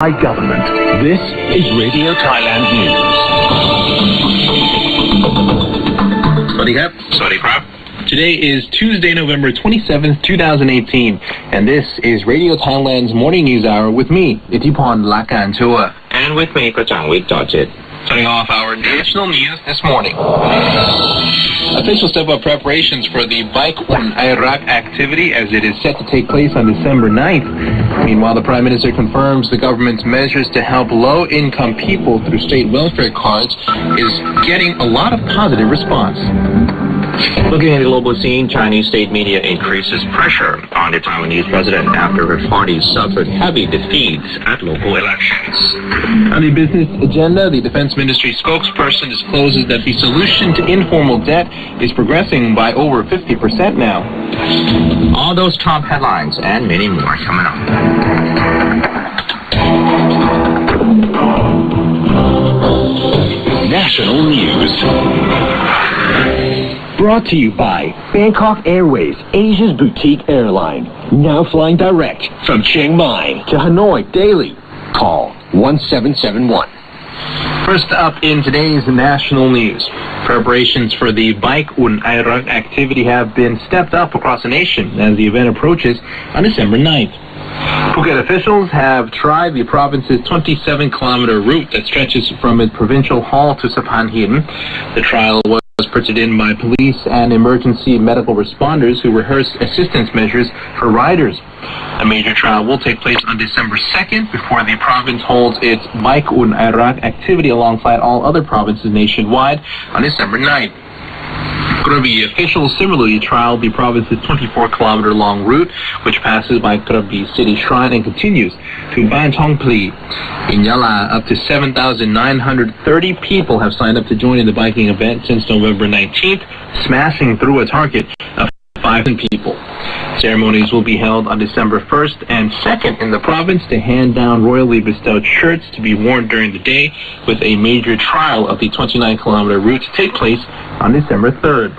by government. This is Radio Thailand News. สวัสดีครับ สวัสดีครับ Today is Tuesday, November 27th, 2018, and this is Radio Thailand's Morning News Hour with me, Itiporn Lakantua. And with me, กระจ่างวิทย์ Georgette. Starting off our national news this morning. Officials step up preparations for the Bike Un Iraq activity as it is set to take place on December 9th. Meanwhile, the Prime Minister confirms the government's measures to help low-income people through state welfare cards is getting a lot of positive response. Looking at the global scene, Chinese state media increases pressure on the Taiwanese president after her party suffered heavy defeats at local elections. On the business agenda, the Defense Ministry spokesperson discloses that the solution to informal debt is progressing by over 50% now. All those top headlines and many more coming up. National News. Brought to you by Bangkok Airways, Asia's boutique airline. Now flying direct from Chiang Mai to Hanoi daily. Call 1771. First up in today's national news, preparations for the Bike Un Iraq activity have been stepped up across the nation as the event approaches on December 9th. Phuket officials have tried the province's 27-kilometer route that stretches from its provincial hall to Sapan Hin. The trial was put in by police and emergency medical responders who rehearsed assistance measures for riders. A major trial will take place on December 2nd before the province holds its Bike Un Iraq activity alongside all other provinces nationwide on December 9th. Krabi officials similarly trialed the province's 24-kilometer long route, which passes by Krabi City Shrine and continues to Ban Thong Pli. In Yala, up to 7,930 people have signed up to join in the biking event since November 19th, smashing through a target of 5,000 people. Ceremonies will be held on December 1st and 2nd in the province to hand down royally bestowed shirts to be worn during the day, with a major trial of the 29-kilometer route to take place on December 3rd.